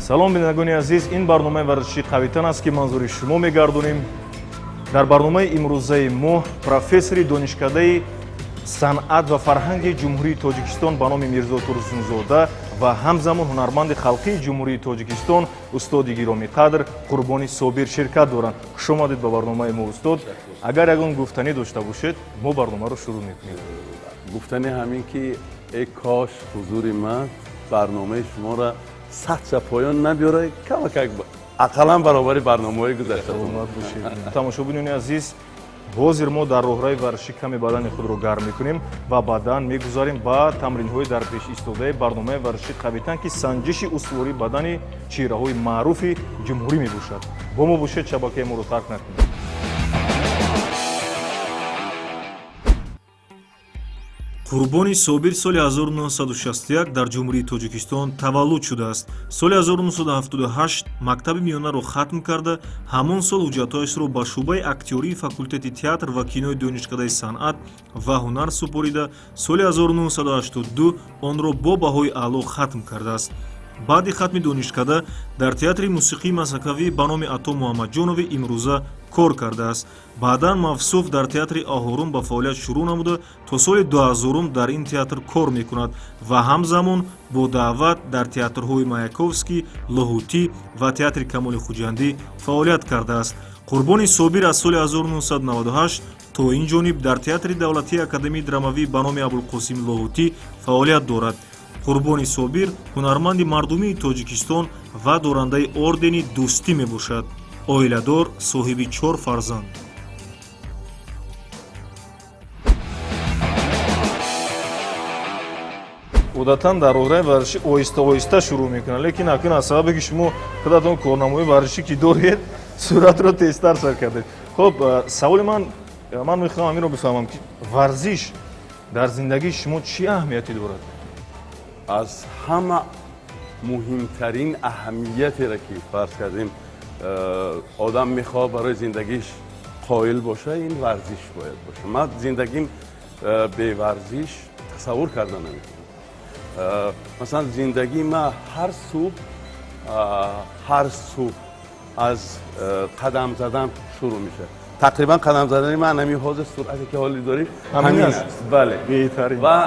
салом бинандагони азиз, ин барномаи варзиши қавитан аст ки манзури шумо мегардонем. дар барномаи имрӯзаи мо профессори донишкадаи санъат ва фарҳанги ҷумҳурии тоҷикистон ба номи мирзо турсунзода ва ҳамзамон ҳунарманди халқии ҷумҳурии тоҷикистон устоди гиромиқадр қурбони собир ширкат доранд. хушомадед ба барномаи мо устод. агар ягон гуфтанӣ дошта бошед, мо барномаро шурӯъ мекунем. гуфтани ҳамин ки эй кош ҳузури ман барномаи шуморо сатша поён набиёрад, камакак ақаллан баробари барномаҳои гузашта. тамошобинони азиз, ҳозир мо дар роҳраи варзишӣ каме бадани худро гарм мекунем ва баъдан мегузарем ба тамринҳои дар пеш истодаи барномаи варзиши қавитан ки санҷиши устуворӣ бадани чеҳраҳои маъруфи ҷумҳурӣ мебошад. бо мо бошед, шабакаи моро тарк накунед. қурбони собир соли 1961 дар ҷумҳурии тоҷикистон таваллуд шудааст. соли 1978 мактаби миёнаро хатм карда, ҳамон сол ҳуҷҷатҳояшро ба шуъбаи актёрии факултети театр ва кинои донишкадаи санъат ва ҳунар супорида, соли 1982 онро бо баҳои аъло хатм кардааст. баъди хатми донишкада дар театри мусиқии масакавӣ ба номи ато муҳаммадҷонови имрӯза кор кардааст. баъдан мавсуф дар театри аҳорум ба фаъолият шурӯъ намуда, то соли 2000 дар ин театр кор мекунад ва ҳамзамон бо даъват дар театрҳои маяковский, лоҳутӣ ва театри камоли хуҷандӣ фаъолият кардааст. қурбони собир аз соли 1998 то ин ҷониб дар театри давлатии академияи драмавӣ ба номи абулқосим лоҳутӣ фаъолият дорад. қурбони собир ҳунарманди мардумии тоҷикистон ва дорандаи ордени дӯстӣ мебошад. оиладор, соҳиби 4 фарзанд. одатан дар роҳраи варзишӣ оҳиста оҳиста шурӯъ мекунад, лекин акнун аз сабабе ки шумо худатон корнамои варзишӣ ки доред, суръатро тезтар сар кардед. хуб, саволи ман мехоҳам аминро бифаҳмам ки варзиш дар зиндагии шумо чӣ аҳамияте дорад? аз ҳама муҳимтарин аҳамиятере ки фарз кардем одам мехоҳад барои зиндагиш қоил боша, ин варзиш бояд боша. ман зиндагим беварзиш тасаввур карда наметавонам. масалан зиндагии ман ҳар субҳ аз қадам задан шурӯъ мешавад. тақрибан қадам задани ман ҳамин ҳозир суръате ки ҳолӣ дорем ҳамин аст. бале, беҳтарин. ва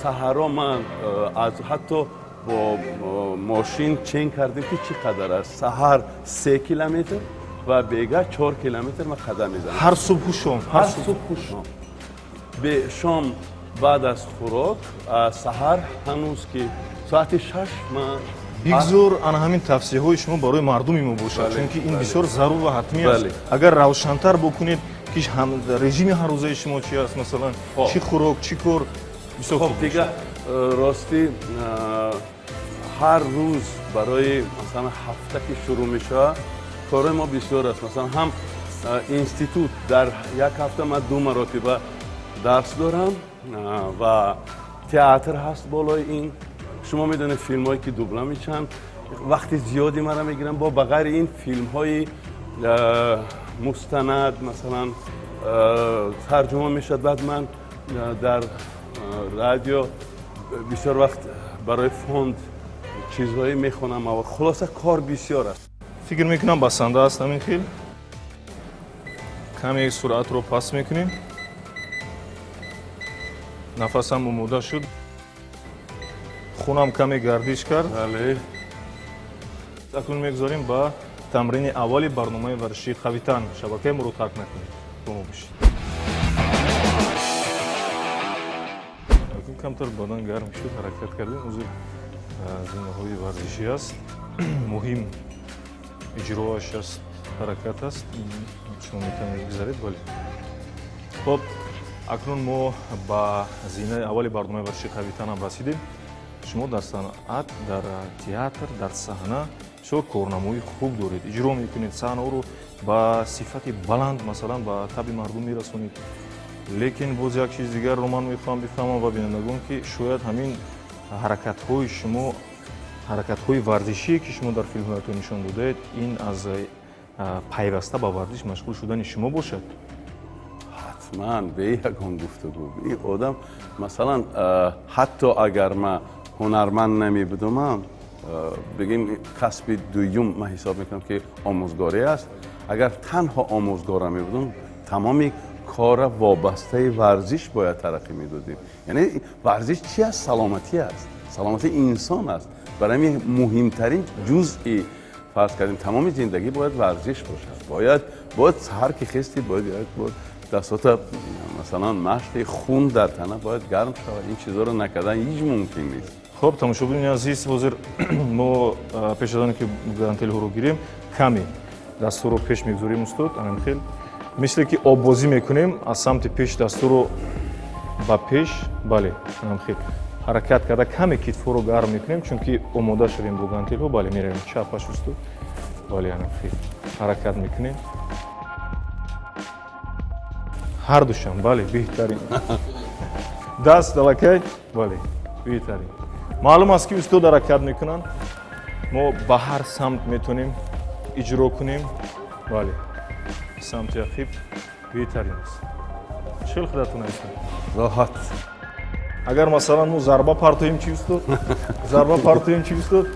саҳарро ман аз ҳатто бо мошин чен кардем ки чӣ қадар аст. саҳар 3 километр ва бега 4 километр ман қадам мезанам. ҳар субҳу шом? ҳар субҳу шом. шом баъд аз хӯрок, саҳар ҳанӯз ки соати 6 ман бигзор ана ҳамин тавсеҳҳои шумо барои мардуми мо бошад, чунки ин бисёр зарур ва ҳатмӣ аст. агар равшантар бикунед ки режими ҳаррӯзаи шумо чӣ аст, масалан чӣ хӯрок, чӣ кор? خب دیگه راستی هر روز برای مثلا هفته که شروع میشه کار ما بسیار است. مثلا هم اینستیتوت در یک هفته من 2 مرتبه درس دارم و تئاتر هست بالای این. شما میدونید فیلم هایی که دوبله میشن وقتی زیادی مرا میگیرم. با بغیر این فیلم های مستند مثلا ترجمه میشد. بعد من در رادیو بسیار وقت برای فوند چیزهایی میخونم و خلاصه کار بسیار است. فکر میکنم بسنده است همین خیل. کمی سرعت رو پس میکنیم. نفسم آماده شد. خونم کمی گردش کرد. بله. اکنون میگذاریم با تمرین اولی برنامه ورزشی قویتن. شبکه ما رو ترک نکنید. با ما باشید. камтар бадан гарм шуд, ҳаракат кардем. ҳозир зинаҳои варзишӣ аст. муҳим иҷроаш аст, ҳаракат аст. шумо метавонед бигзаред. бале. хоб, акнун мо ба зинаи аввали барномаи варзиши қавитанам расидем. шумо дар санъат, дар театр, дар саҳна бисёр корнамои хуб доред. иҷро мекунед, саҳнаҳоро ба сифати баланд, масалан ба таби мардум мерасонед. лекин боз як чиз дигарро ман мехоҳам бифаҳмам ва бинандагон ки шояд ҳамин ҳаракатҳои шумо, ҳаракатҳои варзишие ки шумо дар филмҳоятон нишон додаед, ин аз пайваста ба варзиш машғул шудани шумо бошад? ҳатман бе ягон гуфтугӯ. ин одам масалан ҳатто агар ман ҳунарманд намебудумам, بگیم کسب دوم من حساب میکنم که آموزگاری است. اگر تنها آموزگار میبودم تمامی کار وابسته ورزش باید ترقی میدادیم. یعنی ورزش چی است؟ سلامتی است، سلامتی انسان است. برای مهمترین جزئی فرض کردیم تمام زندگی باید ورزش باشد. باید هر کی خستی باید دستات مثلا مشت خون در تنه باید گرم شود. این چیزا رو نکردن هیچ ممکن نیست. خب тамошобини азиз, ҳозир мо пеш аз оне ки гарантелиҳоро гирем каме дастурро пеш мегузорем устод. Анамхел мисле ки оббозӣ мекунем аз самти пеш дастурро ба пеш, бале анамхел ҳаракат карда каме китфоро гарм мекунем, чунки омода шавем бо гарантелиҳо. Бале меравем чапаш устод. Бале анамхел ҳаракат мекунем ҳардушам. Бале беҳтарин даст далакай. Бале беҳтарин. маълум аст ки устод ҳаракат мекунанд, мо ба ҳар самт метавонем иҷро кунем. Бале самти ақиб беҳтарин аст. чил худатон астад роҳат. агар масалан мо зарба партоем чи устод? зарба партоем чи устод?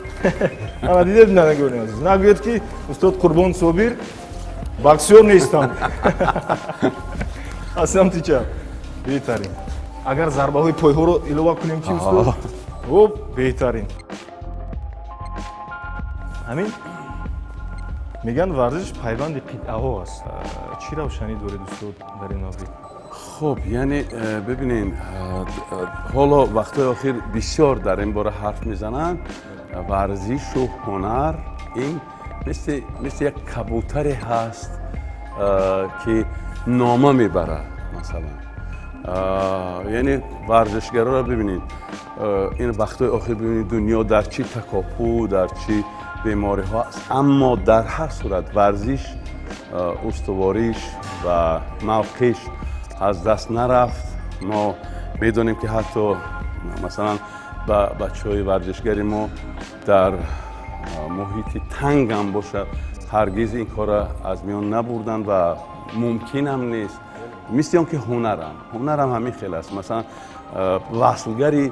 ана дидед нагӯем азиз, нагӯед ки устод Қурбон Собир боксёр нестам. аз самти чап беҳтарин. агар зарбаҳои пойҳоро илова кунем чи устод? хуб беҳтарин. ҳамин мегӯянд варзиш пайванди қитъаҳо аст. чӣ равшанӣ доред устод дар ин маврид? خب یعنی ببینین حالا وقتای آخر بسیار در این باره حرف میزنن. ورزش و هنر این مثل یک کبوتری هست که نامه میبره مثلا. یعنی ورزشگرا رو ببینید این وقتای آخر ببینید دنیا در چی تکاپو، در چی بیماری ها است، اما در هر صورت ورزش استواریش و موقعش از دست نرفت. ما میدونیم که حتی مثلا با بچه‌های ورزشگری ما در محیط تنگ هم باشد هرگز این کار از میان نبردن و ممکن هم نیست. مثل اون که هنرم همین خیلی است. مثلا وصلگری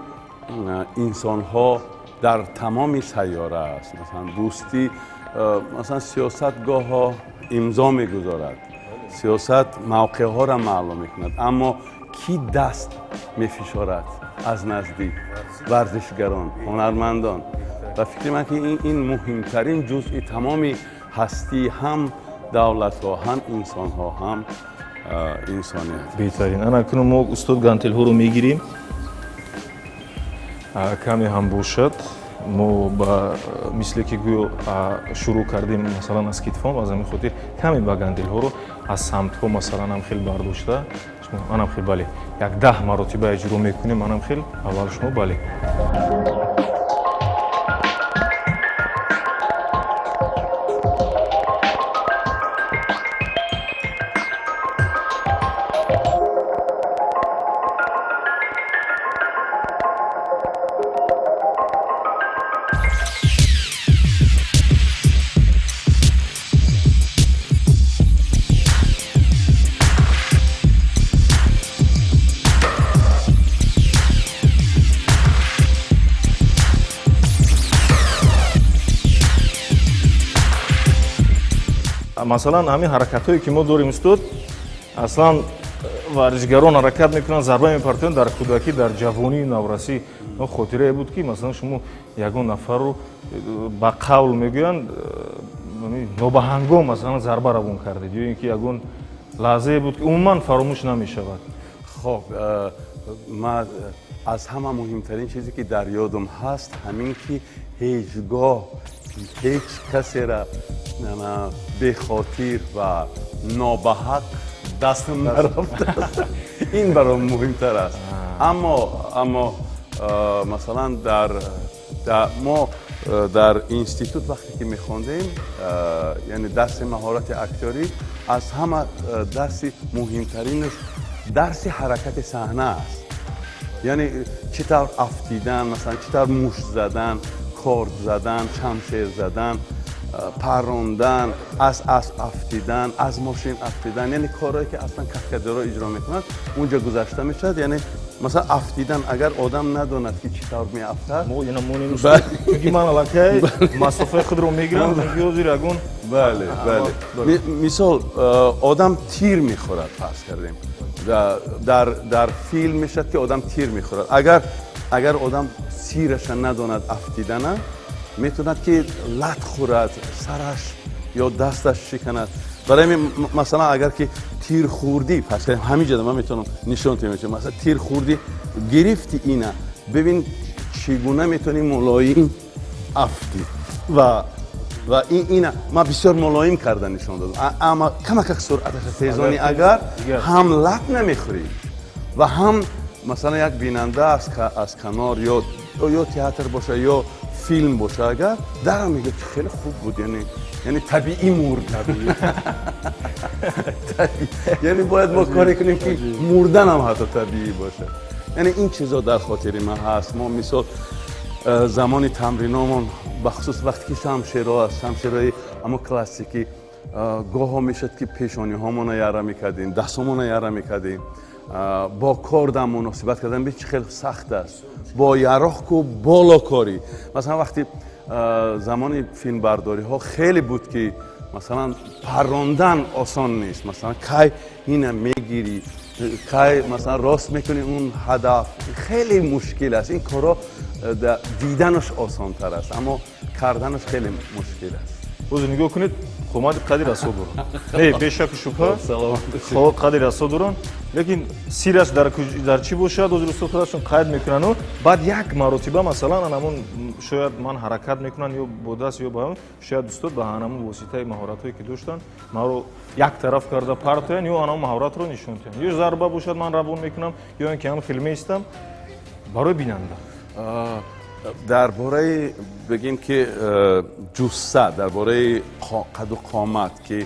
انسان ها در تمام سیاره است. مثلا دوستی، مثلا سیاستگاه ها امضا میگذارد، سیاست موقع ها را معلوم میکند، اما کی دست میفشارد از نزدیک؟ ورزشگران، هنرمندان. و فکر من که این مهمترین جزئی تمامی هستی هم دولت ها هم انسان ها هم انسانیت. بهترین. انا کنم ما استاد گانتل ها رو میگیریم کمی هم باشد. ما با مثل که گویا شروع کردیم مثلا از کتفام، از همین خاطر کمی با گانتل ها رو از سمت ها مثلا هم خیلی برداشته. منم خیلی بله 10 مرتبه اجرا میکنیم. منم خیلی اول شما بله. مثلا همین حرکتایی که ما داریم استاد، اصلا ورزشگران حرکت میکنن، ضربه میپرتن. در کودکی، در جوانی، نورسی خاطره بود که مثلا شما یگان نفر رو با قول میگویند نابهنگام مثلا ضربه روان کردید، یا اینکه یگان لحظه بود که عموما فراموش نمیشود. خب من از همه مهمترین چیزی که در یادم هست همین که هیچگاه هیچ کسی را به خاطر و نابحق دستم نرفته. این برام مهمتر است. اما مثلا ما در اینستیتوت وقتی که میخوندیم، یعنی درس مهارت اکتوری، از همه درس مهمترینش درس حرکت صحنه است. یعنی چطور افتیدن، مثلا چطور مشت زدن، کارد زدن، شمشیر زدن، پروندن، از اسب افتیدن، از ماشین افتیدن، یعنی کارهایی که اصلا کسکدرها اجرا میکنند اونجا گذاشته میشد. یعنی مثلا افتیدن اگر آدم نداند که چطور میافتد мо ина мо нему بله. чунки ман аллакай масофаи худро мегирам ё зир ягон بله بله مثال آدم تیر میخورد فرض کردیم در فیلم میشد که آدم تیر میخورد اگر آدم سیرش نداند افتیدن میتوند که لط خورد سرش یا دستش شکند برای مثلا اگر که تیر خوردی پس کنیم همینجا من میتونم نشون میدم مثلا تیر خوردی گرفتی اینا ببین چگونه میتونی ملایم افتی و اینا ما بسیار ملایم کردن نشون دادم اما کمک سرعتش تیزانی اگر هم لط نمیخوری و هم مثلا یک بیننده از کنار یا تئاتر باشه یا فیلم باشه اگر در میگه که خیلی خوب بود یعنی طبیعی مرد یعنی باید ما کاری کنیم که مردن هم حتی طبیعی باشه یعنی این چیزا در خاطر ما هست ما مثال زمان تمرینامون بخصوص وقتی که شمشیرهای اما کلاسیکی گاه ها میشد که پیشانی هامون یاره میکردیم دستمون یاره میکردیم با کار در مناسبت کردن به خیلی سخت است با یراق و بالا کاری مثلا وقتی زمان فیلم برداری ها خیلی بود که مثلا پراندن آسان نیست مثلا کی اینو میگیری کی مثلا راست میکنی اون هدف خیلی مشکل است این کارا دیدنش آسان تر است اما کردنش خیلی مشکل است اوز نگاه کنید خماد قدر اسو برون نه بشک شبه خود قدر اسو برون لیکن سیرش در چی باشد اوز رسول خودشون قید میکنن و بعد یک مرتبه مثلا همون شاید من حرکت میکنن یا با دست یا با هم شاید دوستات به همون واسطه مهارت هایی که داشتن ما رو یک طرف کرده پرتن یا آنها مهارت رو نشون میدن یا ضربه باشد من روون میکنم یا اینکه هم فیلمی استم برای بیننده درباره بگیم که جثه درباره قد و قامت که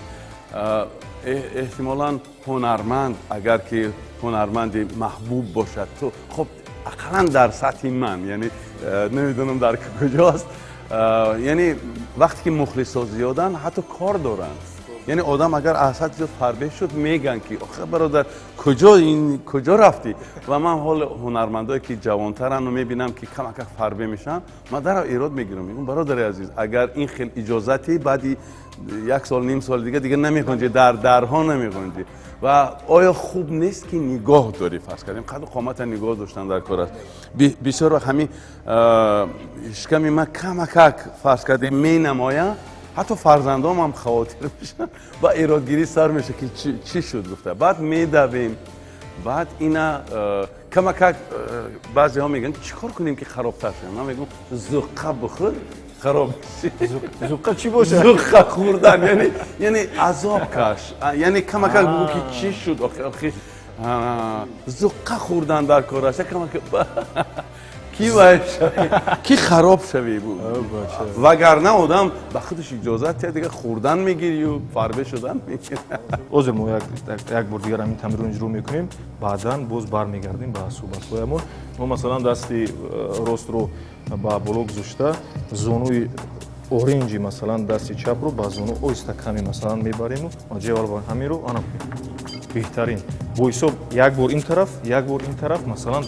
احتمالاً هنرمند اگر که هنرمند محبوب باشد تو خب اقلا در سطح من یعنی نمیدونم در کجاست یعنی وقتی که مخلصا زیادن حتی کار دارن یعنی آدم اگر احسد زیاد فربه شد میگن که آخه برادر کجا رفتی و من حال هنرمندایی که جوانترن رو میبینم که کم فربه میشن من در ایراد میگیرم میگم برادر عزیز اگر این خیلی اجازتی بعدی یک سال نیم سال دیگه نمیخونی درها نمیخونی و آیا خوب نیست که نگاه داری فرض کردیم قد و قامت نگاه داشتن در کار است بسیار وقت همین اشکمی من کمک فرض کردیم می نمایم حتی فرزندام هم خواطر میشن با ایرادگیری سر میشه که چی شد گفته بعد میدویم بعد اینا کمک بعضی ها میگن چیکار کنیم که خرابتر شه من میگم زقه بخور خراب زقه چی باشه زقه خوردن یعنی عذاب کش یعنی کمک بگو که چی شد آخه زقه خوردن در کار است کمک کی باید شوی کی خراب شوی بود وگرنه آدم به خودش اجازت ده دیگه خوردن میگیری و فربه شدن میگیری اوز ما یک بار دیگر همین تمرین اجرا میکنیم بعدا باز برمیگردیم به صحبت هایمون ما مثلا دستی راست رو با بالا گذاشته زونوی اورنجی مثلا دستی چپ رو با زونو اویستا کمی مثلا میبریم و جوال با همین رو آنم بهترین با حساب یک بار این طرف مثلا 10-12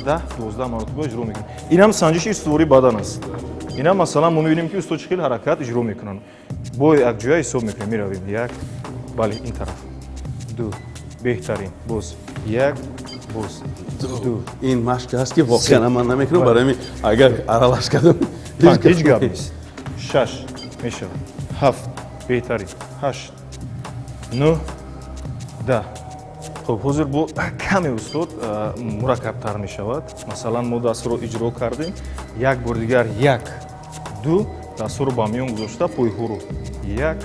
مرتبه اجرا میکنیم این هم سنجش استواری بدن است این هم مثلا ما میبینیم که استو چخیل حرکت اجرا میکنن با یک جای حساب میکنیم میرویم یک بله این طرف دو بهترین باز یک باز دو این مشق هست که واقعا من نمیکنم برای اگر عرالش کردم هیچ گپ نیست 6 میشه 7 بهترین 8 9 10 خب حضور бо каме устод мураккабтар мешавад масалан мо дастро иҷро кардем як бор дигар 1 2 дастро ба миён гузошта пойҳоро 1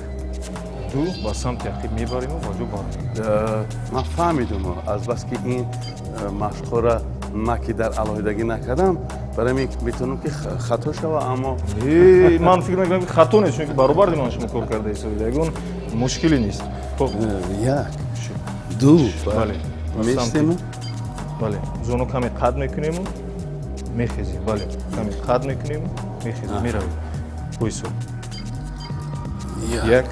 2 ба самти ақиб мебариму ба ҷо бармегардем ман фаҳмидум аз бас ки ин машқҳоро маки дар алоҳидагӣ накардам барои метавонам ки хато шава аммо ман фикр мекунам ки хато нест чунки баробар диман шумо кор карда ҳисобида ягон мушкиле нест як ду бале местему бале зону каме қад мекунему мехезем бале каме қад мекунему мехезем меравем пойсо як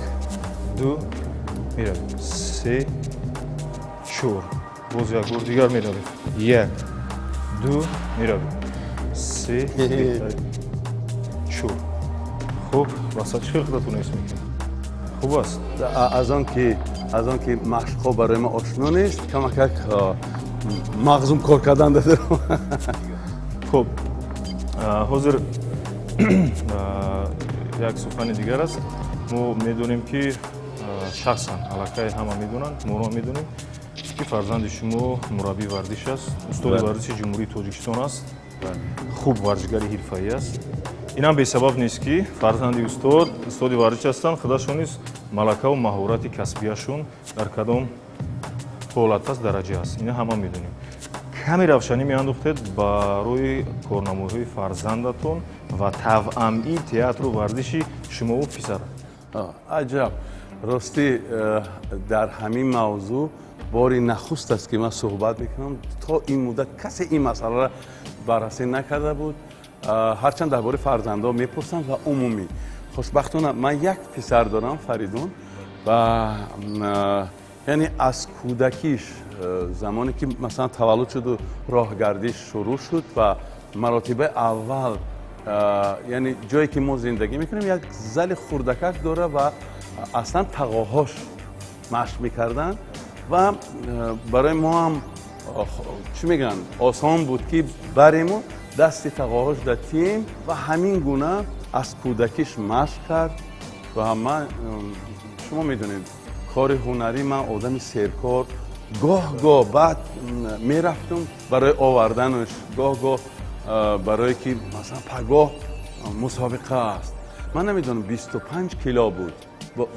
ду меравем се чор боз як бор дигар меравем як 2 میرویم 3 4 خوب وسط چه خودت تونست میکنی خوب است از آن که مشق‌ها برای ما آشنا نیست کمک مغزم کار کردن داده رو خب حاضر یک سخن دیگر است ما میدونیم که شخصا علاقه همه میدونند ما رو میدونیم که فرزند شما مربی ورزش است استاد ورزش جمهوری تاجیکستان است خوب ورزشگر حرفه‌ای است این هم به سبب نیست که فرزند استاد ورزش هستند خودشون نیست ملکه و مهارت کسبیشون در کدام حالت است درجه است این همه میدونیم کمی روشنی میانداختید برای کارنمایی‌های فرزندتون و توأمی تئاتر و ورزشی شما و پسر عجب راستی در همین موضوع باری نخست است که من صحبت میکنم تا این مدت کسی این مسئله را بررسی نکرده بود هرچند درباره فرزندا میپرسم و عمومی خوشبختانه من یک پسر دارم فریدون و یعنی از کودکیش زمانی که مثلا تولد شد و راهگردیش شروع شد و مراتب اول یعنی جایی که ما زندگی میکنیم یک زل خردکش داره و اصلا تقاهاش مشق میکردن و برای ما هم چی میگن آسان بود که بریم و دست تقاهاش دادیم و همین گونه از کودکیش مشق کرد و من شما میدونید کار هنری من آدم سرکار گاه بعد میرفتم برای آوردنش گاه برای که مثلا پگاه مسابقه است من نمیدونم 25 کیلو بود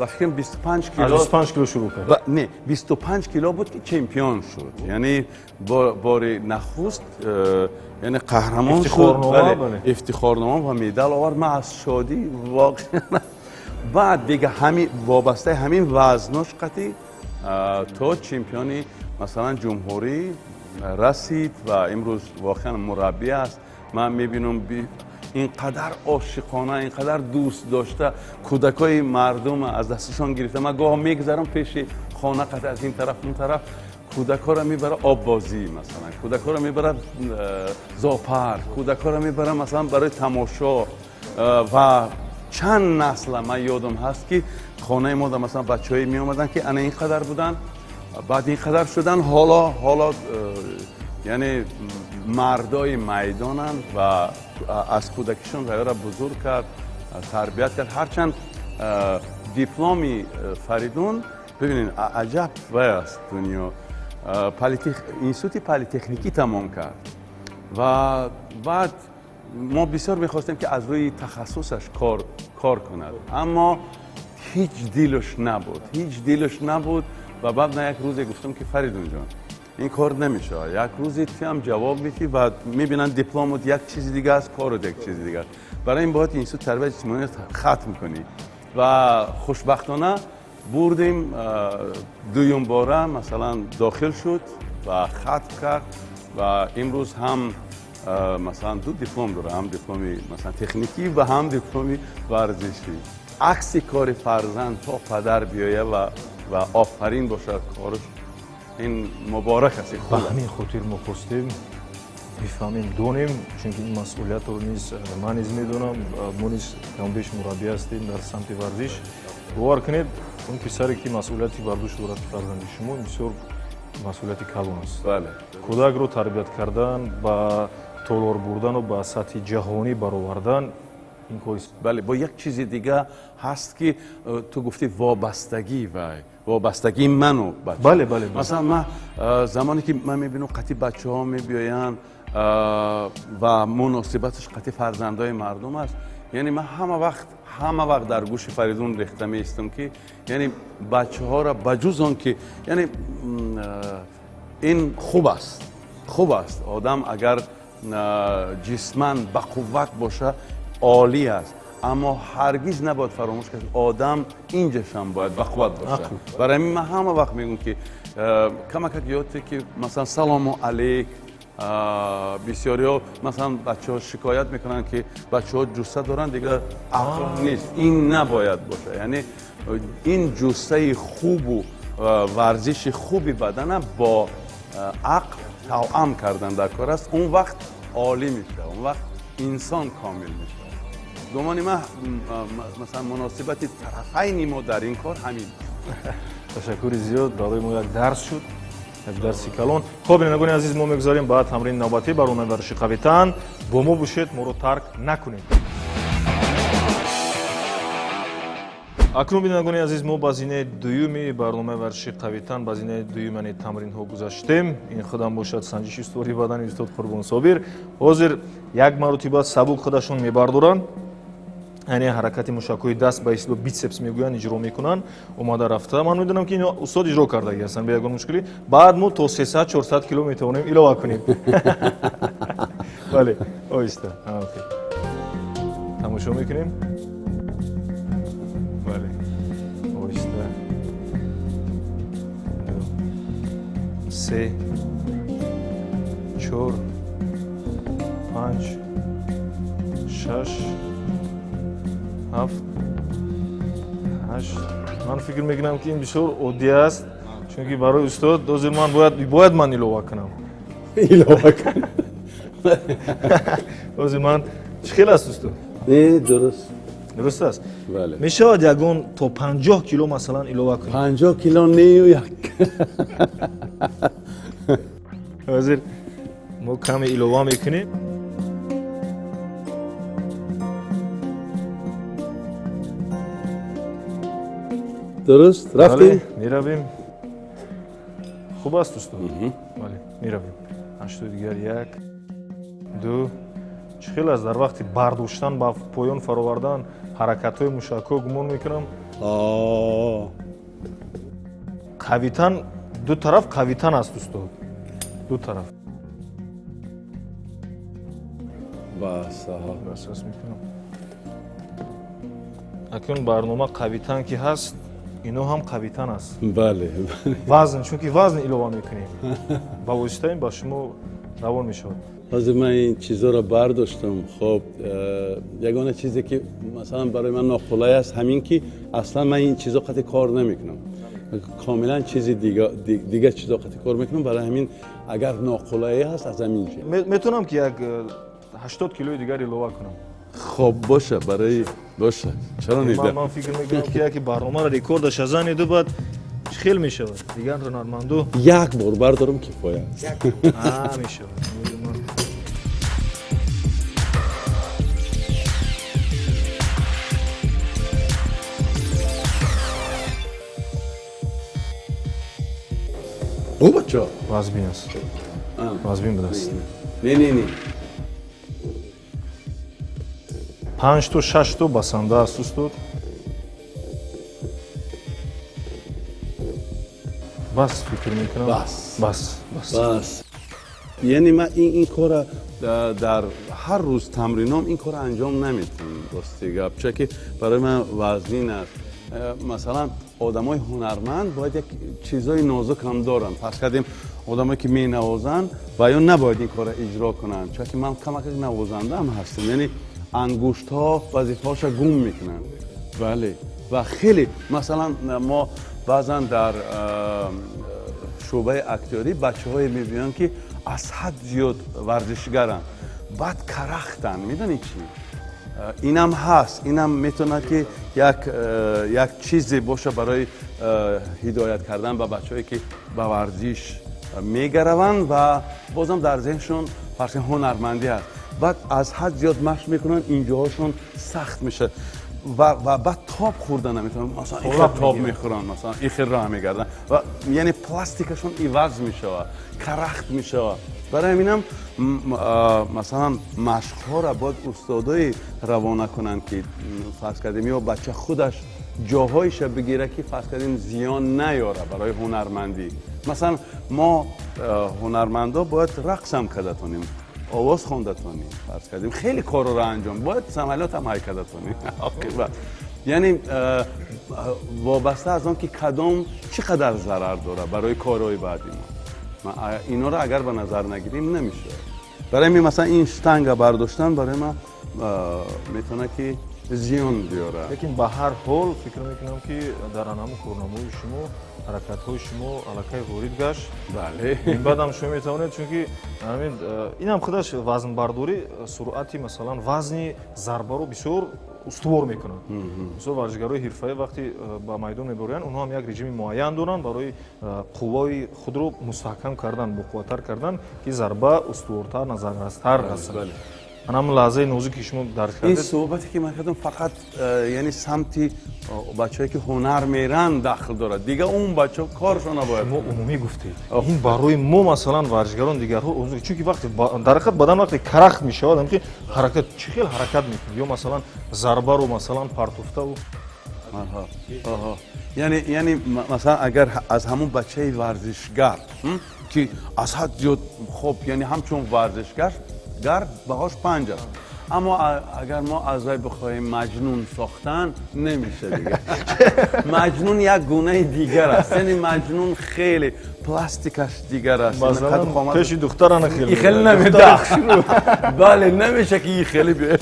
و فکرم 25 کیلو 25 کیلو شروع کرد نه 25 کیلو بود که چمپیون شد یعنی بار نخست یعنی قهرمان شد افتخارنامه و مدال آورد من از شادی واقعا بعد دیگه همین وابسته همین وزنش قطعی تا چمپیونی مثلا جمهوری رسید و امروز واقعا مربی است من میبینم اینقدر عاشقانه اینقدر دوست داشته کودکای مردم از دستشان گرفته من گاه میگذرم پیش خانه قطع از این طرف اون طرف کودکا رو میبره آب بازی مثلا کودکا رو میبره زاپر کودکا رو میبره مثلا برای تماشا و چند نسل من یادم هست که خانه ما مثلا بچه‌ای می اومدن که انا اینقدر بودن بعد اینقدر شدن حالا یعنی مردای میدانن و از کودکیشون غیر بزرگ کرد تربیت کرد هرچند دیپلمی فریدون ببینید عجب است دنیا اینستیتوت پلی‌تکنیکی تمام کرد و بعد ما بسیار میخواستیم که از روی تخصصش کار کند اما هیچ دیلش نبود و بعد یک روزی گفتم که فریدون جان این کار نمیشه یک روزی هم جواب میدی و میبینن دیپلمت یک چیز دیگه است کارت یک چیز دیگه است برای این باید اینستیتوت تربیت جسمانی ختم کنی و خوشبختانه بردیم دویم باره مثلا داخل شد و ختم کرد و امروز هم مثلا 2 دیپلم داره هم دیپلمی مثلا تکنیکی و هم دیپلمی ورزشی عکس کار فرزند تا پدر بیایه و آفرین باشه کارش این مبارک است به همین خاطر ما خواستیم بفهمیم دونیم چون این مسئولیت رو نیست من نیز میدونم ما نیز کم بیش مربی هستیم در سمت ورزش باور کنید اون پسری که مسئولیتی بر دوش دارد فرزند شما بسیار مسئولیت کلان است بله کودک رو تربیت کردن با تالار بردن و با سطح جهانی برآوردن این کاریست بله با یک چیز دیگه هست که تو گفتی وابستگی منو بچه بله مثلا من زمانی که من میبینم قطعی بچه ها میبیاین و مناسبتش قطعی فرزندای مردم است یعنی من همه وقت در گوش فریدون ریخته میستم که یعنی بچه ها را بجز آن که یعنی این خوب است آدم اگر جسماً با قوت باشه عالی است اما هرگز نباید فراموش کرد آدم اینجاش هم باید با قوت باشه برای من همه وقت میگم که کمک یادته که مثلا سلام علیک بسیاری ها مثلا بچه ها شکایت میکنن که بچه ها جثه دارن دیگه عقل نیست این نباید باشه یعنی این جثه خوب و ورزش خوبی بدن با عقل توأم کردن در کار است، اون وقت عالی میشه، اون وقت انسان کامل میشه. گمانی من مثلا مناسبت طرفین ما در این کار همین. تشکر زیاد، برای ما یک درس شد، یک درسی کلان. خب بینندگان عزیز، ما میگذاریم بعد تمرین نوبتی برنامه ورزشی قویتن. با ما باشید، ما رو ترک نکنید. акнун бинандагони азиз, мо ба зини дуюми барномаи варзиши қавитан, ба зини дуюмани тамринҳо гузаштем. Ин худам бошад санҷиши устувории бадани устод Қурбон Собир. ҳозир як маротиба сабук худашон мебардоранд, яъне ҳаракати мушакҳои даст ба исло битсепс мегӯянд, иҷро мекунанд. Омада рафта, ман медонам ки ино устод иҷро кардаги ҳастанд бе ягон мушкилӣ. Баъд мо то 300-400 кило метавонем илова кунем. бале, оҳиста, тамошо мекунем. бале, оҳиста. 3, 4, 5, 6, 7, 8. Ман фикр мекунам ки ин бисёр оддӣ аст, чунки барои устод ҳозир ман бояд ман илова кунам. ilova کن. ҳозир ман чӣ хел аст устод? نه درست. дуруст аст? بله. мешавад ягон то 50 кило масалан илова кунам? 50 کیلو نه یک. ҳозир мо каме илова мекунем. درست бале, رفتیم؟ меравем. хуб аст устод? бале, меравем. ҳаштои дигар 1, 2. чӣ хел аст дар вақти бардоштан ба поён фаровардан ҳаракатҳои мушакҳо гумон мекунам қавитан ду тараф қавитан аст устод. ду тараф. بس احساس میکنم اکنون برنامه قویتن که هست اینو هم قویتن است بله وزن چون که وزن ایلوه میکنیم با واسطه این با شما روان میشود. حاضر من این چیزا رو برداشتم. خب یگانه چیزی که مثلا برای من ناخوشایند است همین که اصلا من این چیزا قطعی کار نمیکنم، کاملا چیز دیگه چیزا قطعی کار میکنم. برای همین اگر ناخوشایند هست از همین جا میتونم که یک 80 کیلوی دیگر ایلوه کنم. خب باشه، برای باشه، چرا نیده؟ من فکر میکنم که یکی برنامه را ریکوردش از آن دو بعد خیلی میشود دیگر هنرمندو یک بار بردارم کفایت است. میشود. او بچه وزبین است. وزبین بود است. نه 5 تا 6 تا басанда аст устод. бас фикр мекунам. بس یعنی من این کار در هر روز تمرینام این کار انجام نمیتونم راستی گپ، چون که برای من وزنین است. مثلا آدمای هنرمند باید یک چیزای نازک هم دارن. پس کردیم آدمایی که می نوازن و یا نباید این کار اجرا کنن، چون که من کمک نوازنده هم هستم، یعنی انگشت ها وظیفه‌هاشو گم میکنن. بله و خیلی مثلا ما بعضا در شعبه اکتوری بچه‌های میبینن که از حد زیاد ورزشگرن، بعد کرختن. میدونی چی؟ اینم هست، اینم میتونه که یک چیزی باشه برای هدایت کردن به بچه‌هایی که به ورزش میگروند و بازم در ذهنشون فرض هنرمندی هست. بعد از حد زیاد مشق میکنن، اینجاهاشون سخت میشه و بعد تاب خوردن نمیتونن، مثلا این تاب میخورن، مثلا این خیر راه میگردن و یعنی پلاستیکشون ایواز میشه و کرخت میشه. برای همینم مثلا مشق ها را باید استادای روانه کنن که فرض کردیم یا بچه خودش جاهایش بگیره که فرض کردیم زیان نیاره برای هنرمندی. مثلا ما هنرمندا باید رقص هم کدتونیم، آواز خوندتونیم، فرض کردیم خیلی کار رو انجام باید عملیات هم کدتونیم. یعنی وابسته از آن که کدام چقدر ضرر داره برای کارهای بعدی ما اینا رو اگر به نظر نگیریم نمیشه. برای من مثلا این شتنگ برداشتن برای من میتونه که зиён биёрад. лекин ба ҳар ҳол фикр мекунам ки дар анаmu корномаи шумо ҳаракатҳои шумо аллакай ворид гашт. бале ин баъдам шумо метавонед чунки ҳамин инам худаш вазнбардорӣ суръати масалан вазни зарбаро бисёр устувор мекунад. бисёр варзишгарои ҳирфаӣ вақте ба майдон мебароянд онҳо ҳам як режими муайян доранд барои қувваи худро мустаҳкам кардан боқувваттар кардан ки зарба устувортар назаррастар расад. анам лаҳзаи нозуки шумо дарк این кардед. صحبتی که من کردم فقط یعنی سمتی بچه‌ای که هنر میرن داخل دارد دیگه اون بچه کارشون نباید мо умумӣ гуфтед ин барои мо масалан варзишгарон дигарҳо чунки вақте дар ҳақиқат бадан вақте карахт мешавад ки ҳаракат чӣ хел ҳаракат мекунад ё масалан зарбаро масалан партофтаву آها. آها. یعنی مثلا اگر از همون بچه ورزشگر که از حد زیاد خوب یعنی همچون ورزشگر باهاش 5 است اما اگر ما از وی بخوایم مجنون ساختن نمیشه دیگه مجنون یک گونه دیگر است یعنی مجنون خیلی پلاستیکش دیگر است масалан пеши духтарана این خیلی نمیده بله نمیشه که این خیلی بیاد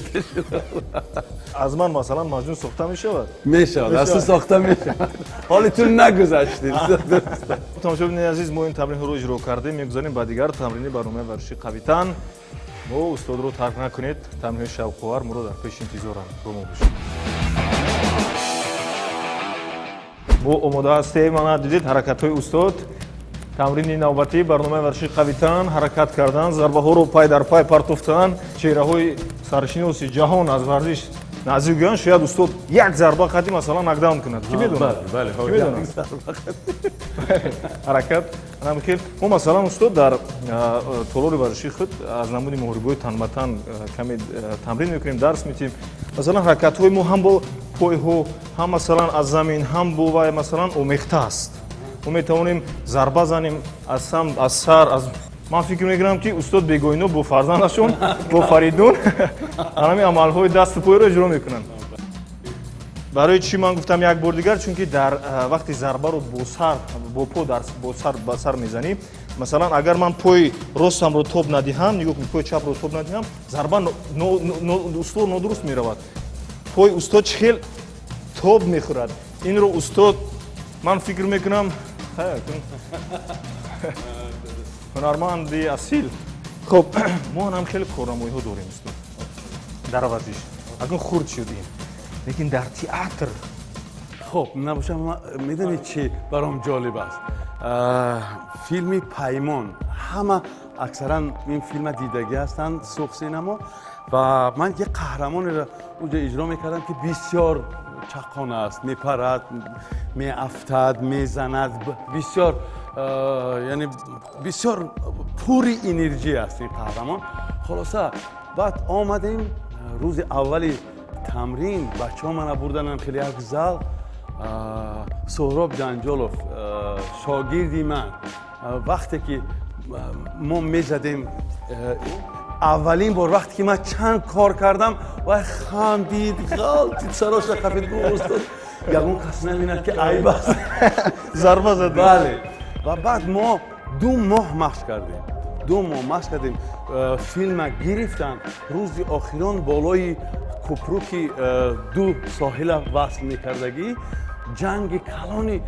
аз ман масалан маҷнун сохта мешавад. میشه اصلا ساخته میشه حالتون نگذشتید тамошобини азиз мо ин тамринҳоро иҷро кардем мегузарем ба дигар тамрини барномаи варзиши қавитан. мо устодро тарк накунед тамрини шавқовар моро дар пеш интизорам бо мо бошед. мо омода ҳастем ана дидед ҳаракатҳои устод тамрини навбатӣ барномаи варзиши қавитан ҳаракат кардан зарбаҳоро пай дар пай партофтан чеҳраҳои саршиноси ҷаҳон аз варзиш наздик гӯянд шояд устод як зарба қадди масалан нокдаун кунад ки медонад ҳаракат намекел мо масалан устод дар толори варзиши худ аз намуди муҳорибаҳои танбатан каме тамрин мекунем дарс медиҳем масалан ҳаракатҳои мо ҳам бо пойҳо ҳам масалан аз замин ҳам бо вай масалан омехта аст мо метавонем зарба занем аз самт аз сар аз ман фикр мекунам ки устод бегоино бо фарзандашон бо фаридун ҳамин амалҳои дасту пойро иҷро мекунанд. барои чӣ ман гуфтам як бор дигар чунки дар вақти зарбаро бо сар бо по ба сар мезанӣ масалан агар ман пои ростамро тоб надиҳам нигоҳ кунед пои чапро тоб надиҳам зарба устод нодуруст меравад пои устод чӣ хел тоб мехӯрад инро устод ман фикр мекунам ҳунарманди асил хуб мо ҳам хеле корнамоиҳо дорем устод дар варзиш акун хурд шудем лекин дар театр خب نباشم میدونید چی برام جالب است فیلمی پیمان همه اکثرا این فیلم دیدگی هستند سوق سینما و من یه قهرمانی را اونجا اجرا میکردم که بسیار چقانه است میپرد میافتد میزند بسیار یعنی بسیار پوری انرژی است این قهرمان خلاصه بعد آمدیم روز اولی تمرین بچه ها من بردن خیلی یک زل سهراب جنجالوف شاگردی من وقتی که ما میزدیم اولین بار وقتی که من چند کار کردم و خندید غلطی سراش خفید گفت یگون کس نبیند که عیب است ضربه زد بله و بعد ما 2 ماه مشق کردیم 2 ماه مشق کردیم فیلم گرفتن روز آخران بالای کوپروکی 2 ساحل وصل میکردگی جنگ کلانی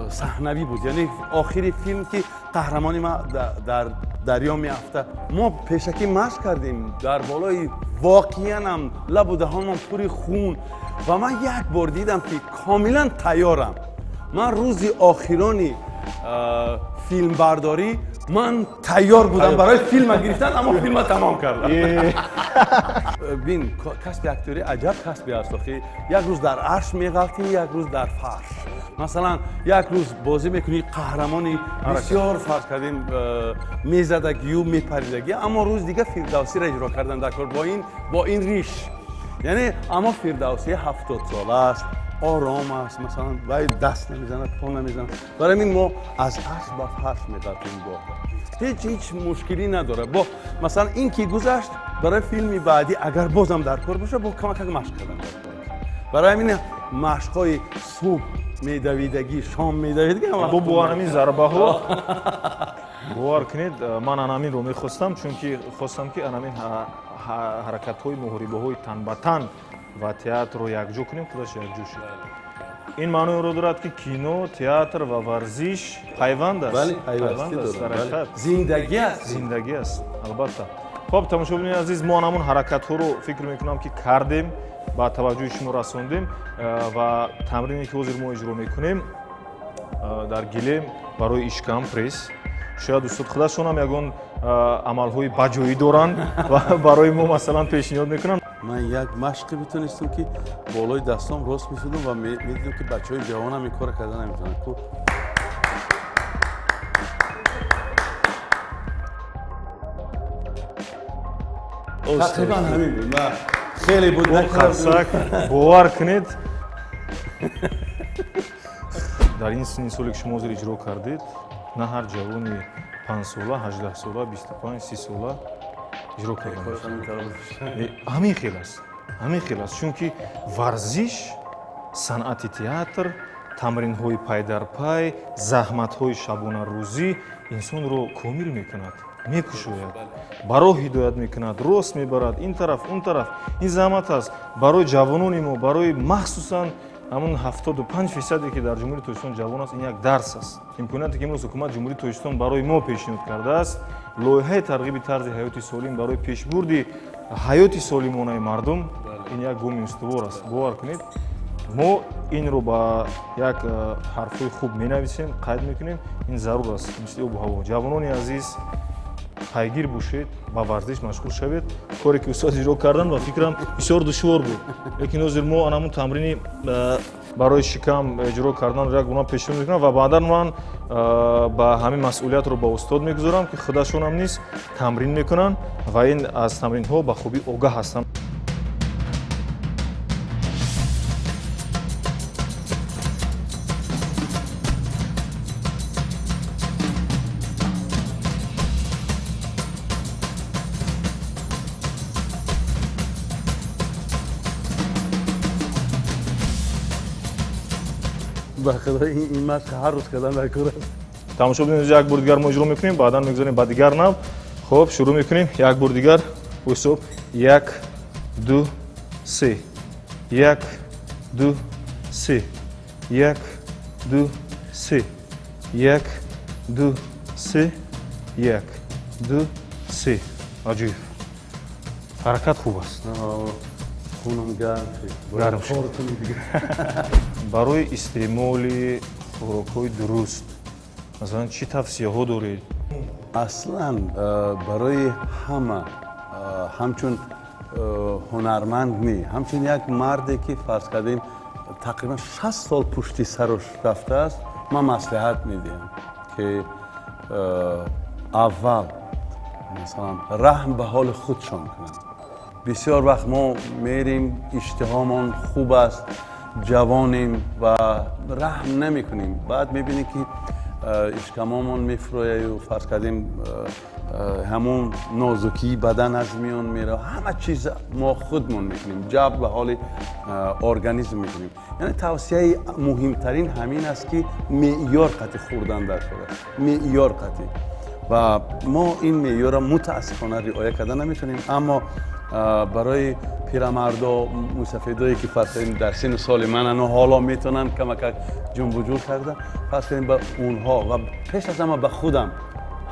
صحنوی بود یعنی آخری فیلم که قهرمانی ما در دریا میافته ما پیشکی مشق کردیم در بالای واقعا هم لب و دهانم پر خون و من یک بار دیدم که کاملا تیارم من روز آخرانی فیلم برداری من تیار بودم برای فیلم گرفتن اما فیلم تمام کردم ببین کسب اکتوری عجب کسبی است که یک روز در عرش میغلطی یک روز در فرش مثلا یک روز بازی میکنی قهرمانی بسیار فرض کردیم میزدگی و میپریدگی اما روز دیگه فردوسی را اجرا کردن در کار با این ریش یعنی اما فردوسی 70 ساله است آرام است مثلا وای دست نمیزند پا نمیزند برای این ما از عرش به فرش میغلطیم هیچ مشکلی نداره با مثلا این که گذشت برای فیلمی بعدی اگر بازم در کار باشه با کمک مشق کردن برای همین مشقای صبح میدویدگی شام میدویدگی бо буанамин зарбаҳо бовар кунед ман анаминро мехостам чунки хостам ки анамин ҳаракатҳои муҳорибаҳои тан ба тан ва театрро якҷо кунем, худаш якҷо шуд. ин маънои онро дорад, ки кино, театр ва варзиш пайванд аст. вале пайвасти дар дорад, ҳақиқат зиндагӣ аст. зиндагӣ аст, албатта. хоб, тамошобини азиз, мо намун ҳаракатҳоро фикр мекунам, ки кардем, ба таваҷҷӯҳи шумо расондем ва тамрине ки ҳозир мо иҷро мекунем дар гилем барои ишкам пресс. шояд устод худашонам ягон амалҳои баҷоӣ доранд ва барои мо масалан пешниҳод мекунанд. ман як машқи метонистам, ки болои дастам рост мешудам ва медидам, ки бачаҳои ҷавонам ин кора карда наметавонанд. тақрибан ҳамин буд. ва хеле буд қарсак бовар кунед, дар ин синни соле ки шумо ҳозир иҷро кардед, на ҳар ҷавони 5 сола, 18 сола, 25, 30 сола иҷро карда ҳамин хел аст. ҳамин хел аст, чунки варзиш, санъати театр, тамринҳои пай дар пай, заҳматҳои шабонарӯзӣ инсонро комил мекунад, мекушояд, ба роҳ ҳидоят мекунад, рост мебарад, ин тараф он тараф. ин заҳмат аст барои ҷавонони мо, барои махсусан ҳамон 75% ки дар ҷумҳурии Тоҷикистон ҷавон аст. ин як дарс аст. имконияте ки имрӯз ҳукумати ҷумҳурии Тоҷикистон барои мо пешниҳод кардааст, лоиҳаи тарғиби тарзи ҳаёти солим барои пешбурди ҳаёти солимонаи мардум, ин як гоми устувор аст. бовар кунед, мо инро ба як ҳарфҳои хуб менависем, қайд мекунем. ин зарур аст, мисли обу ҳаво. ҷавонони азиз, пайгир бошед, ба варзиш машғул шавед. коре ки устод иҷро кардан ба фикрам бисёр душвор буд, лекин ҳозир мо анамун тамрини барои шикам иҷро карданро як гуна пешниҳод мекунам ва баъдан ман ба ҳамин масъулиятро ба устод мегузорам, ки худашонам низ тамрин мекунанд ва ин аз тамринҳо ба хубӣ огаҳ ҳастанд. ба худо ин машқ ҳар рӯз кардан дар кор аст. тамошо бинед, як бор дигар мо иҷро мекунем, баъдан мегузорем ба дигар нав. хоб, шурӯъ мекунем. як бор дигар бо ҳисоб 1 2 3 1 2 3 1 2 3 1 2 3 1 2 3. аҷиб. ҳаракат хуб аст. хунам Гарм шуд. барои истеъмоли хӯрокҳои дуруст масалан чӣ тавсияҳо доред? аслан барои ҳама, ҳамчун ҳунарманд не, ҳамчун як марде ки фарз кардем тақрибан 60 сол пушти сарош рафтааст, ман маслиҳат медиҳам, ки аввал масалан раҳм ба ҳоли худшон кунанд. бисёр вақт мо мерим, иштиҳомон хуб аст, ҷавонем ва раҳм намекунем. баъд мебинем ки ишкамомон мефурояю, фарз кардем ҳамон нозукии бадан аз миён мера. ҳама чиз мо худмон мекунем, ҷабр ба ҳоли организм мекунем. яъне тавсияи муҳимтарин ҳамин аст, ки меъёр қатӣ хӯрдан дар кор аст, меъёр қатӣ. ва мо ин меъёрро мутаассифона риоя карда наметонем. аммо барои пирамардо, мусафедое ки фарз кардем дар сину соли манано ҳоло метавонанд камакак ҷунбуҷур карда, фарз кардем ба онҳо ва пеш аз ҳама ба худам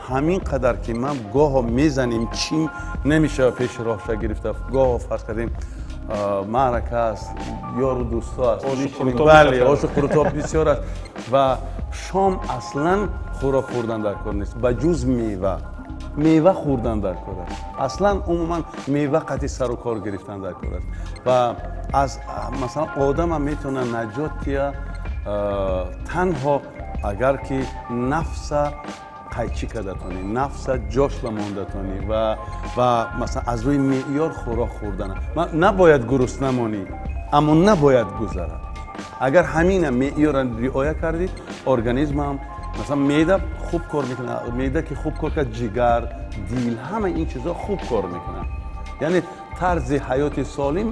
ҳамин қадар ки ман гоҳо мезанем чим намешава пеши роҳша гирифта, гоҳо фарз кардем маърака аст, ёру дӯсто аст, бале ошу қурутоб бисёр аст ва шом аслан хӯрок хӯрдан дар кор нест, ба ҷуз мева хӯрдан дар кор аст. аслан умуман мева қатъи сару кор гирифтан дар кор аст ва аз масалан одама метавона наҷот дия танҳо агар ки нафса қайчӣ кардатонӣ, нафса ҷошла мондатонӣ ва масалан аз рӯи меъёр хӯрок хӯрдана. набояд гурусна монӣ, аммо набояд гузарад. агар ҳамина меъёрро риоя кардӣ, организмам масалан меъда хуб кор мекунад, меъда ки хуб кор кард, ҷигар, дил, ҳама ин чизҳо хуб кор мекунад. яъне тарзи ҳаёти солим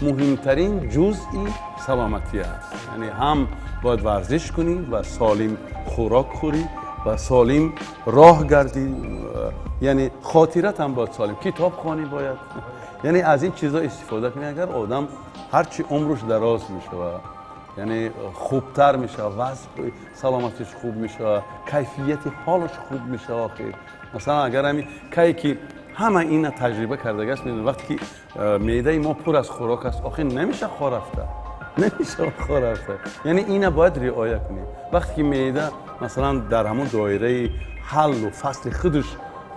муҳимтарин ҷузъи саломатӣ аст. яъне ҳам бояд варзиш кунӣ ва солим хӯрок хӯрӣ ва солим роҳ гардӣ, яъне хотират ҳам бояд солим, китоб хонӣ бояд. яъне аз ин чизҳо истифода кунӣ. агар одам هرچی عمرش دراز میشه یعنی خوبتر میشه وضع سلامتیش خوب میشه کیفیت حالش خوب میشه آخه مثلا اگر همین کایی که همه اینا تجربه کرده است میدونید وقتی که معده ما پر از خوراک است آخه نمیشه خورفته نمیشه خورفته یعنی اینا باید رعایت کنیم وقتی که معده مثلا در همون دایره حل و فصل خودش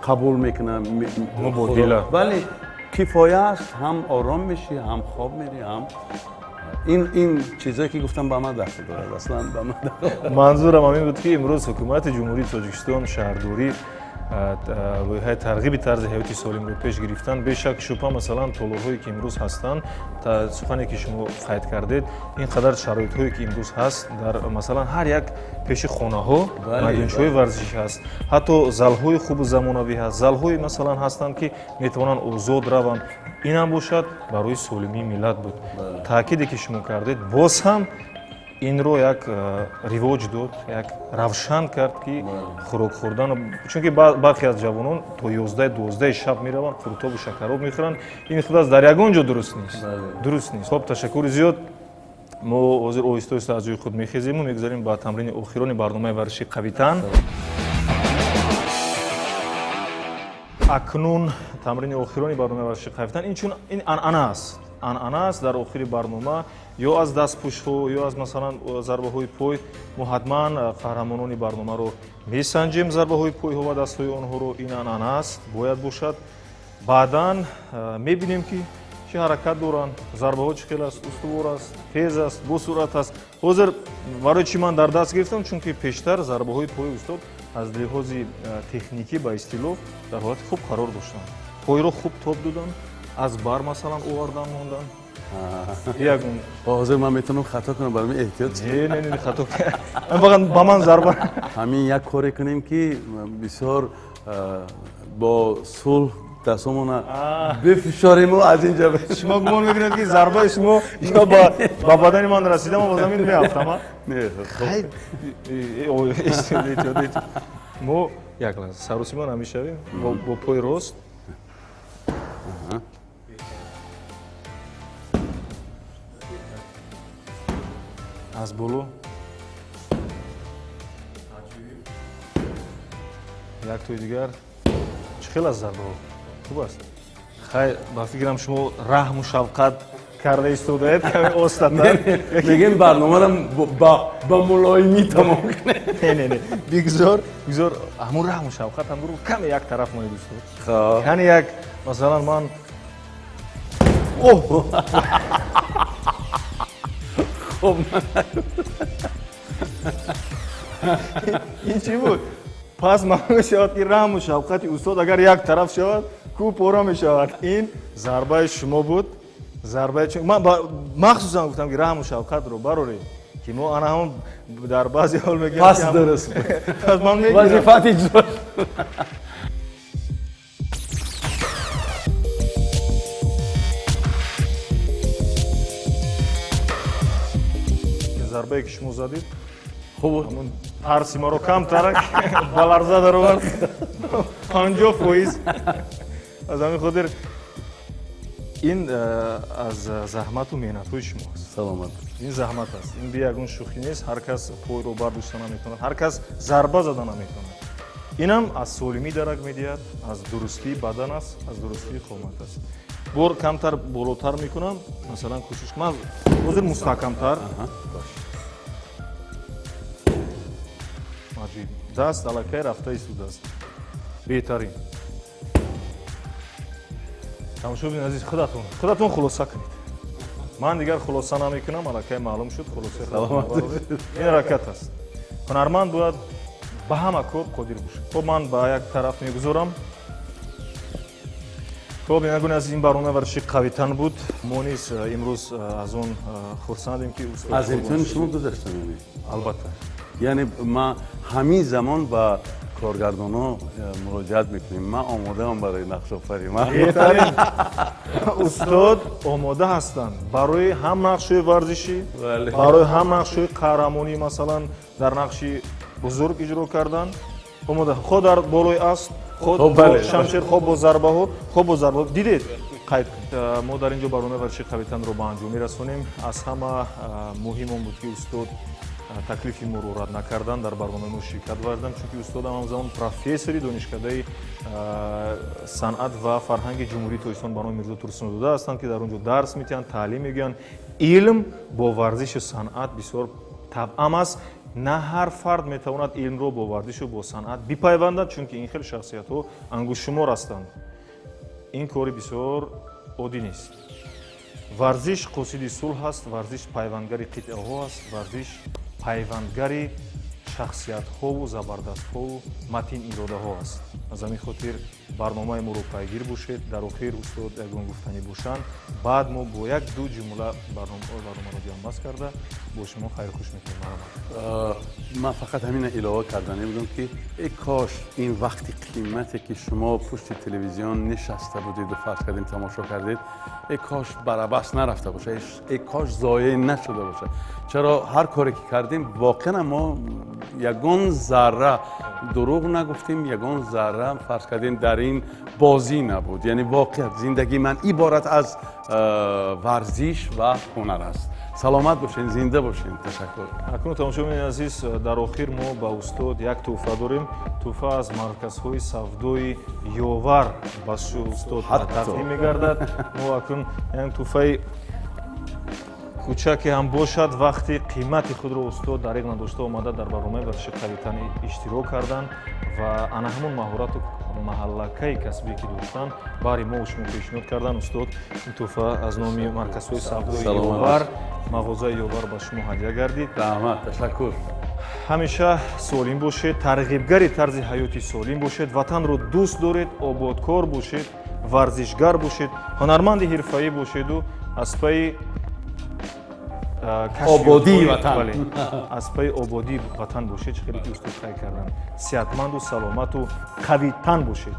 قبول میکنه مبادله ولی کفایه است هم آرام میشی هم خواب میری هم این چیزایی که گفتم با من دست داره اصلا با من منظورم همین بود که امروز حکومت جمهوری تاجیکستان شهرداری رویهای ترغیب طرز حیاتی سالم رو پیش گرفتن بیشک شبه مثلا طالب‌هایی که امروز هستند تا سخنی که شما قید کردید اینقدر شرایط‌هایی که امروز هست در مثلا هر یک پیش خانه‌ها میدانچه‌های ورزشی هست حتی زال‌های خوب و زمانوی هست زال‌های مثلا هستند که میتوانند آزاد روند این هم باشد برای سالمی ملت بود تاکیدی که شما کردید باز هم این رو یک ریواج داد یک روشن کرد که خوراک خوردن چون که برخی از جوانان تا 11-12 شب میروند خورتاب و شکراب میخورند این خود از در یگان جا درست نیست خب تشکر زیاد ما حاضر آهسته آهسته از جای خود میخیزیم و میگذاریم با تمرین آخرین برنامه ورزشی قویتن اکنون تمرین آخرین برنامه ورزشی قویتن این چون این انعنه است در آخر برنامه یا از دستپوش‌ها یا از مثلا ضربه‌های پای ما حتما قهرمانان برنامه رو میسنجیم ضربه‌های پای‌ها و دست‌های آنها رو این انعنه است باید باشد بعداً می‌بینیم که چه حرکت دارند ضربه‌ها چه خیلی است استوار است تیز است با سرعت است حاضر برای چی من در دست گرفتم چون که پیشتر ضربه‌های پای استاد از لحاظ تکنیکی با اصطلاح در حالت خوب قرار داشتن پای رو خوب تاب دادن از بر مثلا آوردن موندن یگون حاضر من میتونم خطا کنم برای احتیاط نه خطا من فقط با من ضربه همین یک کاری کنیم که بسیار با صلح دستمون بفشاریم و از اینجا بریم شما گمان میکنید که ضربه شما با بدن من رسیدم و با زمین میافتم نه خیر ما یک لحظه سر و سیمان همیشه با پای راست از بولو یک توی دیگر چه خیلی از ضربه خوب است خیر با فکرم شما رحم و شفقت کرده ایستاده کمی استادتر میگیم برنامه رو با ملایمی تمام کنه نه بگذار همون رحم و شفقت هم برو کمی یک طرف مایی دوست یعنی یک مثلا من خب این چی بود؟ پس معلوم شود که رحم و شفقت استاد اگر یک طرف شود کو پورا می شود این ضربه شما بود ضربه چون من مخصوصا گفتم که رحم و شفقت رو براری که ما آن هم در بعضی حال میگیم پس درست پس من میگم وظیفت اجرا ضربه که شما زدید خوب همون عرصی ما رو کم ترک بلرزه در آورد 50% از همین خاطر این از زحمت و مهنت های شما است سلامت این زحمت است این بیاگون شوخی نیست هر کس پای رو برداشتن نمیتونه هر کس ضربه زدن نمیتونه اینم از سالمی درک میدهد از درستی بدن است از درستی قامت است بار کمتر بالاتر میکنم مثلا کوشش کنم حاضر مستحکمتر ماجید دست علاقه رفته ایستود است بهترین تماشا ببینید عزیز خودتون خلاصه کنید من دیگر خلاصه نمیکنم علاقه معلوم شد خلاصه خودتون این حرکت است هنرمند باید به همه کار قادر باشه خب من به یک طرف میگذارم خب این از این برنامه ورزشی قویتن بود ما نیز امروز از اون خرسندیم که استاد از امتحان شما گذاشتم یعنی البته یعنی ما همین زمان با کارگردانا مراجعت میکنیم من آماده هم برای نقش آفری بهترین استاد آماده هستند برای هم نقش ورزشی برای هم نقش قهرمانی مثلا در نقش بزرگ اجرا کردن آماده خود در بالای است خود با شمشیر خود با ضربه ها خود با ضربه دیدید қайд мо дар инҷо барномаи варзиши қавитанро ба анҷом мерасонем. Аз ҳама муҳим он буд ки устод таклифи моро рад накардан, дар барномаи мо ширкат вардам, чунки устодам ҳамзамон профессори донишкадаи санъат ва фарҳанги ҷумҳурии Тоҷикистон ба номи Мирзо Турсундода ҳастанд, ки дар он ҷо дарс медиҳанд, таълим мегӯянд. Илм бо варзишу санъат бисёр тавъам аст. На ҳар фард метавонад илмро бо варзишу бо санъат бипайвандад, чунки ин хел шахсиятҳо ангушшумор ҳастанд. ин кори бисёр оддӣ нест. Варзиш қосиди сулҳ аст, варзиш пайвандгари қитъаҳо аст, варзиш пайвандгари шахсиятҳову забардастҳову матин иродаҳо аст. аз ҳамин хотир барномаи моро пайгир бошед. Дар охир устод ягон гуфтанӣ бошанд, баъд мо бо як-ду ҷумла барномаро ҷамъбаст карда бо шумо хайрухуш мекунем. من فقط همین الهه کردنی بودم که ای کاش این وقتی قیمتی که شما پشت تلویزیون نشسته بودید و فرض کردیم تماشا کردید، ای کاش برابس نرفته باشه، ای کاش ضایع نشده باشه. چرا هر کاری که کردیم واقعا ما یگان ذره دروغ نگفتیم، یگان ذره فرض کردیم در این بازی نبود. یعنی واقعا زندگی من عبارت از ورزش و هنر است. سلامت باشین، زنده باشین. تشکر. акнун тамошобини азиз, дар охир мо ба устод як тӯҳфа дорем. тӯҳфа аз марказҳои савдои ёвар ба устод тақдим мегардад. мо акнун як тӯҳфаи кӯчаке ҳам бошад, вақти қимати худро устод дариқ надошта омада дар барномаи варзиши қавитанӣ иштирок карданд ва ана ҳамон маҳорату маҳаллакаи касбие ки доштанд баҳри мо шумо пешниҳод карданд. устод, ин тӯҳфа аз номи марказҳои савдои ёвар, мағозаи ёвар ба шумо ҳадия гардид. رحمت. تشکر. ҳамеша солим бошед, тарғибгари тарзи ҳаёти солим бошед, ватанро дӯст доред, ободкор бошед, варзишгар бошед, ҳунарманди ҳирфаӣ бошеду аз пайи آبادی وطن. از پای آبادی وطن باشید. خیلی که ustod خیلی کردن. صحتمند و سلامت و قوی تن باشید.